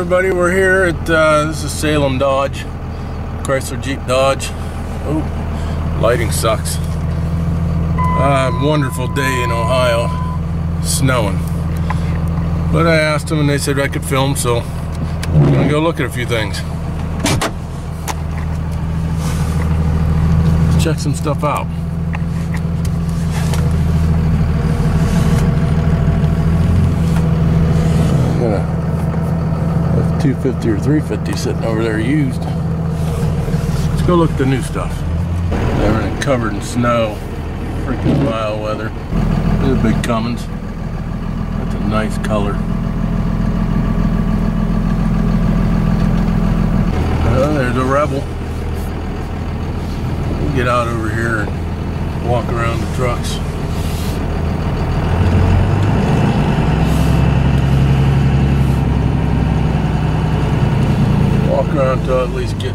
everybody, we're here at this is Salem Dodge, Chrysler Jeep Dodge. Oh, lighting sucks. Wonderful day in Ohio, snowing. But I asked them and they said I could film, so I'm gonna go look at a few things. Let's check some stuff out. Got a 250 or 350 sitting over there used. Let's go look at the new stuff. Everything covered in snow. Freaking vile weather. There's a big Cummins. That's a nice color. There's a Rebel. We'll get out over here and walk around the trucks. Walk around till at least get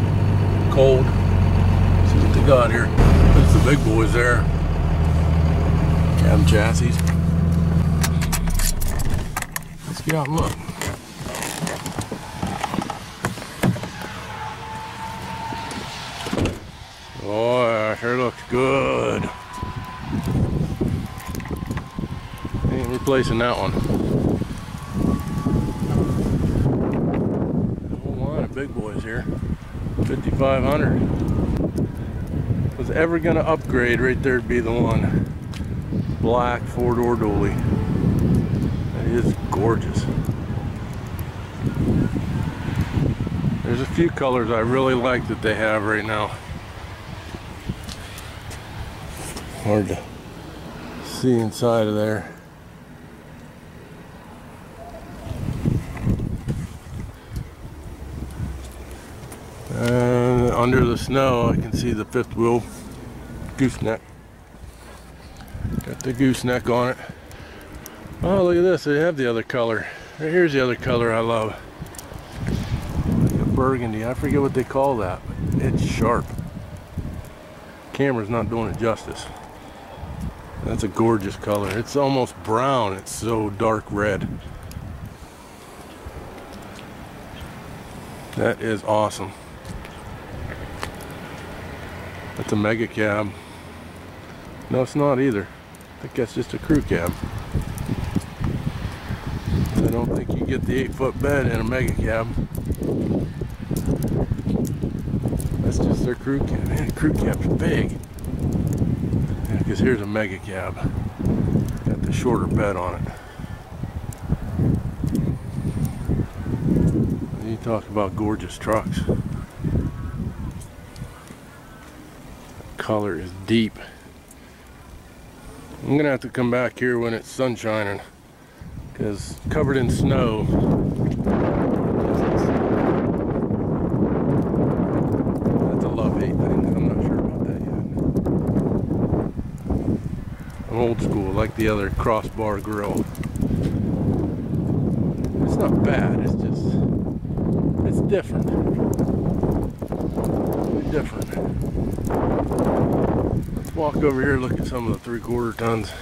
cold. See what they got here. There's the big boys there. Cab chassis. Let's get out and look. Boy, sure looks good. Ain't replacing that one. A whole line of big boys here. 5500. Was ever gonna upgrade, right there'd be the one. Black 4-door dually. That is gorgeous. There's a few colors I really like that they have right now. Hard to see inside of there. And under the snow I can see the fifth wheel gooseneck. Got the gooseneck on it. Oh, look at this. They have the other color. Right here's the other color I love. Like a burgundy. I forget what they call that, but it's sharp. Camera's not doing it justice. That's a gorgeous color. It's almost brown. It's so dark red. That is awesome. That's a mega cab. No, it's not either. I think that's just a crew cab. I don't think you get the 8-foot bed in a mega cab. That's just their crew cab. Man, the crew cab's big. Yeah, because here's a mega cab. Got the shorter bed on it. You talk about gorgeous trucks. The color is deep. I'm gonna have to come back here when it's sun shining, because covered in snow. That's a love-hate thing. I'm not sure about that yet. I'm old school, like the other crossbar grill. It's not bad. It's just, it's different. It's different. Let's walk over here and look at some of the 3/4 tons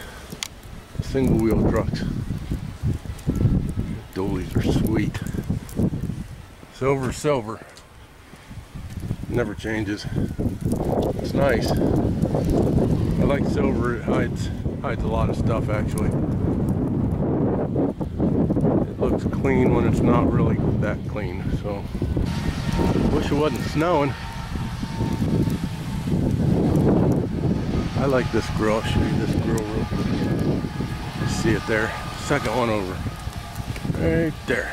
single wheel trucks. Dualies are sweet. Silver, silver. Never changes. It's nice. I like silver. It hides a lot of stuff actually. It looks clean when it's not really that clean. So wish it wasn't snowing. I like this grill. I'll show you this grill real quick. You see it there. Second one over. Right there.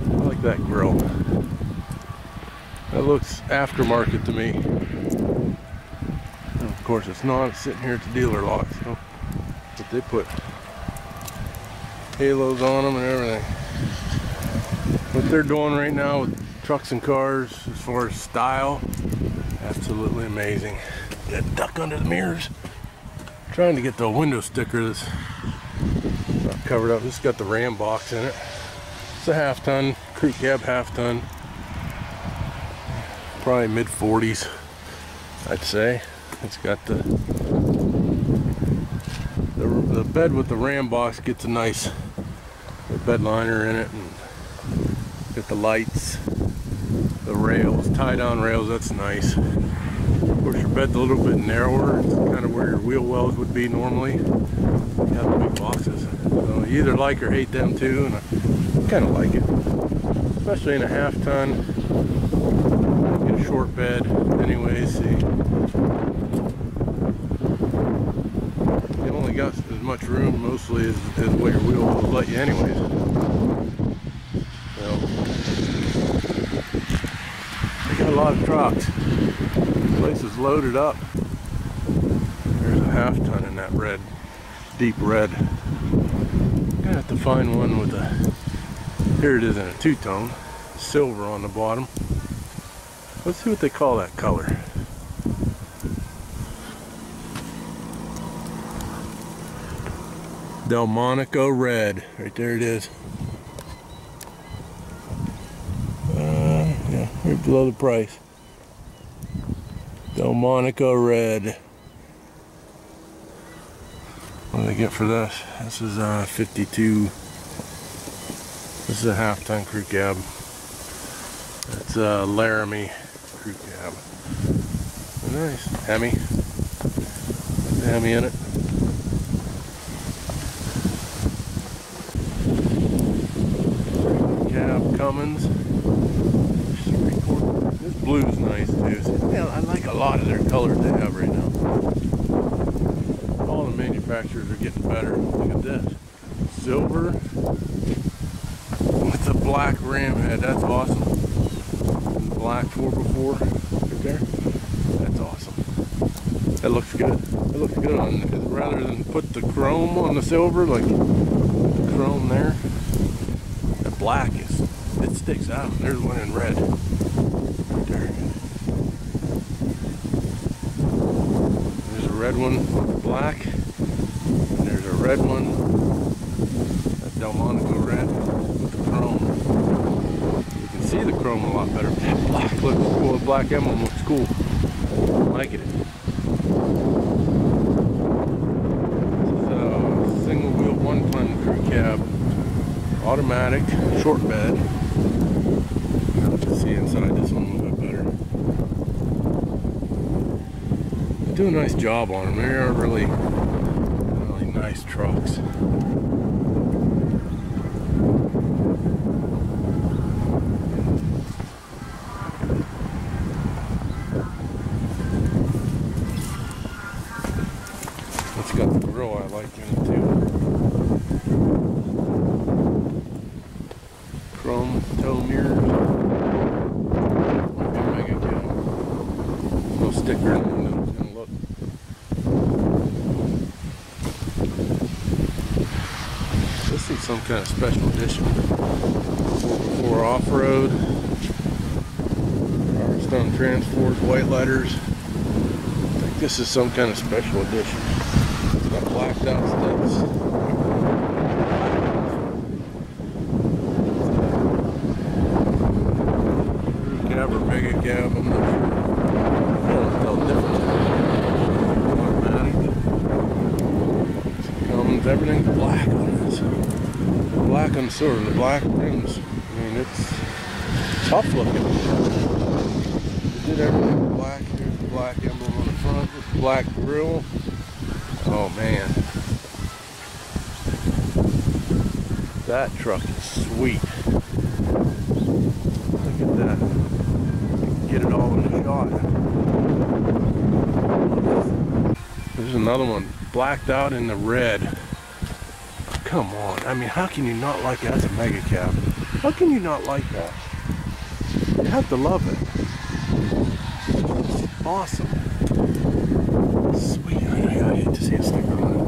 I like that grill. That looks aftermarket to me. And of course it's not. It's sitting here at the dealer lot. So, but they put halos on them and everything. What they're doing right now with trucks and cars as far as style, absolutely amazing. Got a duck under the mirrors. Trying to get the window sticker that's not covered up. This has got the Ram box in it. It's a half-ton, crew cab half-ton. Probably mid-40s, I'd say. It's got the bed with the Ram box gets a nice bed liner in it, and got the lights, the rails, tie-down rails. That's nice. Of course, your bed's a little bit narrower. It's kind of where your wheel wells would be normally. You have the big boxes, so you either like or hate them too, and I kind of like it, especially in a half ton. Get a short bed, anyways. See, you only got as much room mostly as what your wheel will let you, anyways. So, they got a lot of trucks. The place is loaded up. There's a half ton in that red, deep red. Gonna have to find one with a, here it is in a two-tone, silver on the bottom. Let's see what they call that color. Delmonico red, right there it is. Yeah, right below the price. Delmonico red. What do they get for this? This is 52. This is a half-ton crew cab. That's Laramie crew cab. Nice. Hemi. Got the Hemi in it. Cab Cummins. This blue is nice too. Yeah, I like a lot of their colors they have right now. All the manufacturers are getting better. Look at this. Silver with the black ram head. That's awesome. And the black 4x4 right there. That's awesome. That looks good. It looks good on it. Rather than put the chrome on the silver, like the chrome there, the black is, it sticks out. There's one in red. Right there. There's a red one with black. And there's a red one. That Delmonico red with the chrome. You can see the chrome a lot better. That black looks cool. The black emblem looks cool. I'm liking it. This is a single wheel 1-ton crew cab. Automatic, short bed. You can see inside this one a little bit better. They do a nice job on them. They are really, really nice trucks. It's got the grill I like in it too. Chrome tow mirrors. Mega cab. No sticker in the window. And look. This is some kind of special edition. 4x4 off-road. Firestone Transport, white letters. I think this is some kind of special edition. It's got blacked out steps. Cab or mega cab, I'm not sure. I don't tell the difference. Automatic. Comes everything's black on this. Black and silver, the black rims. I mean, it's tough looking. They did everything black. Here's the black emblem on the front with the black grille. Oh man. That truck is sweet. Look at that. Get it all in the shot. There's another one, blacked out in the red. Come on, I mean, how can you not like that? That's a mega cab. How can you not like that? You have to love it. It's awesome. Sweet, I hate to see a sticker on it.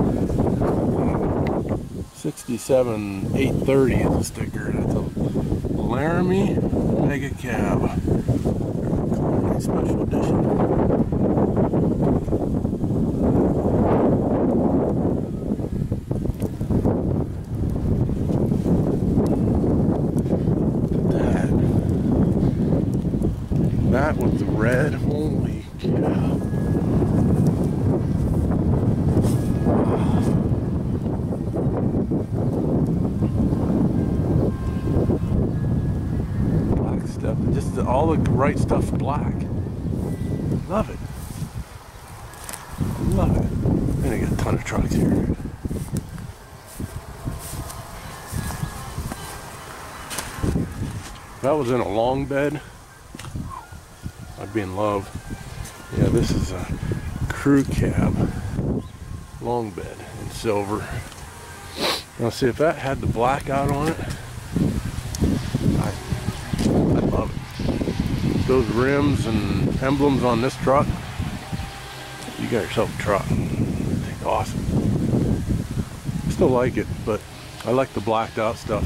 67-830 is a sticker. That's a Laramie mega cab. Special edition. That with the red, holy cow. all the right stuff's black. Love it. Love it. And I got a ton of trucks here. If that was in a long bed, I'd be in love. Yeah, this is a crew cab long bed in silver. Now see if that had the black out on it, I'd love it. Those rims and emblems on this truck, you got yourself a truck. It's awesome. I still like it, but I like the blacked out stuff.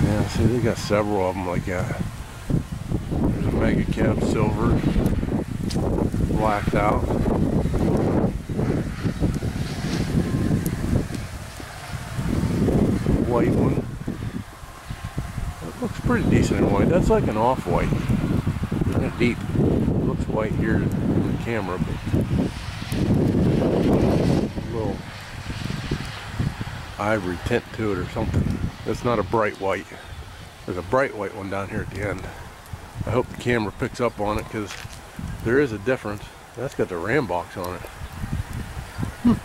Yeah, see they got several of them like that. There's a Mega Cab silver, blacked out. White one. That looks pretty decent in white. That's like an off-white. Kind of deep. It looks white here in the camera, but a little ivory tint to it or something. It's not a bright white. There's a bright white one down here at the end. I hope the camera picks up on it because there is a difference. That's got the Ram box on it. I'll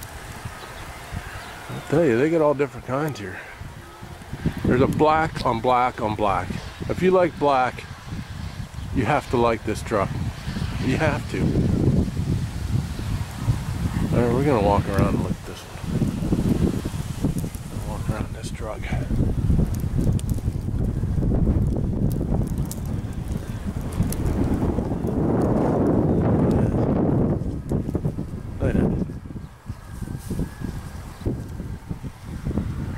tell you, they got all different kinds here. There's a black on black on black. If you like black, you have to like this truck. You have to. All right, we're gonna walk around and look at this one. Walk around this truck.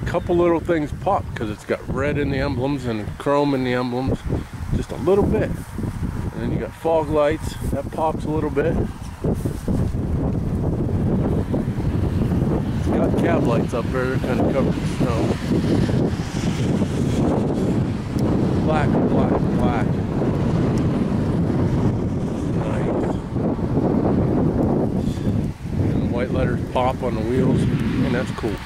Couple little things pop because it's got red in the emblems and chrome in the emblems, just a little bit. And then you got fog lights, that pops a little bit. It's got cab lights up there, they're kind of covered in snow. Black, black, black. Nice. And the white letters pop on the wheels, and that's cool.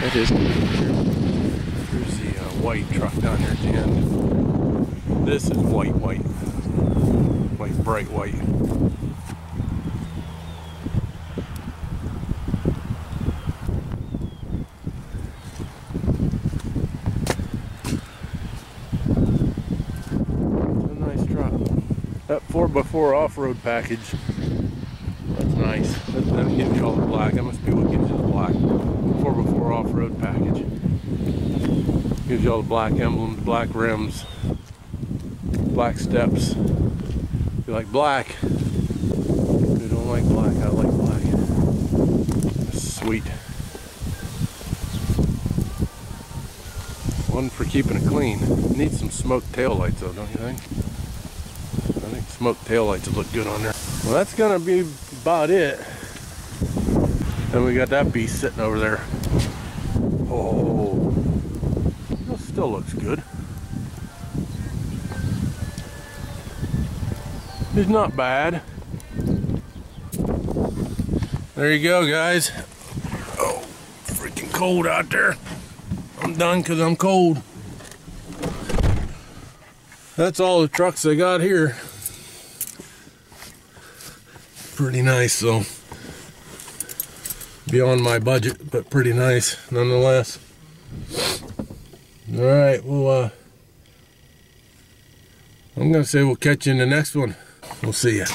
It is. Here's the white truck down here at the end. This is white, white. Like bright white. It's a nice truck. That 4x4 off-road package. That's nice. That gives you all the black. That must be what gives you the black. 4x4 off-road package. Gives you all the black emblems, black rims, black steps. If you like black, if you don't like black, I like black. That's sweet. One for keeping it clean. Needs some smoked tail lights though, don't you think? I think smoked tail lights would look good on there. Well, that's gonna be about it. Then we got that beast sitting over there. Oh, that still looks good. It's not bad. There you go, guys. Oh, freaking cold out there. I'm done because I'm cold. That's all the trucks I got here. Pretty nice though. Beyond my budget, but pretty nice nonetheless. All right, well, I'm gonna say we'll catch you in the next one. We'll see ya.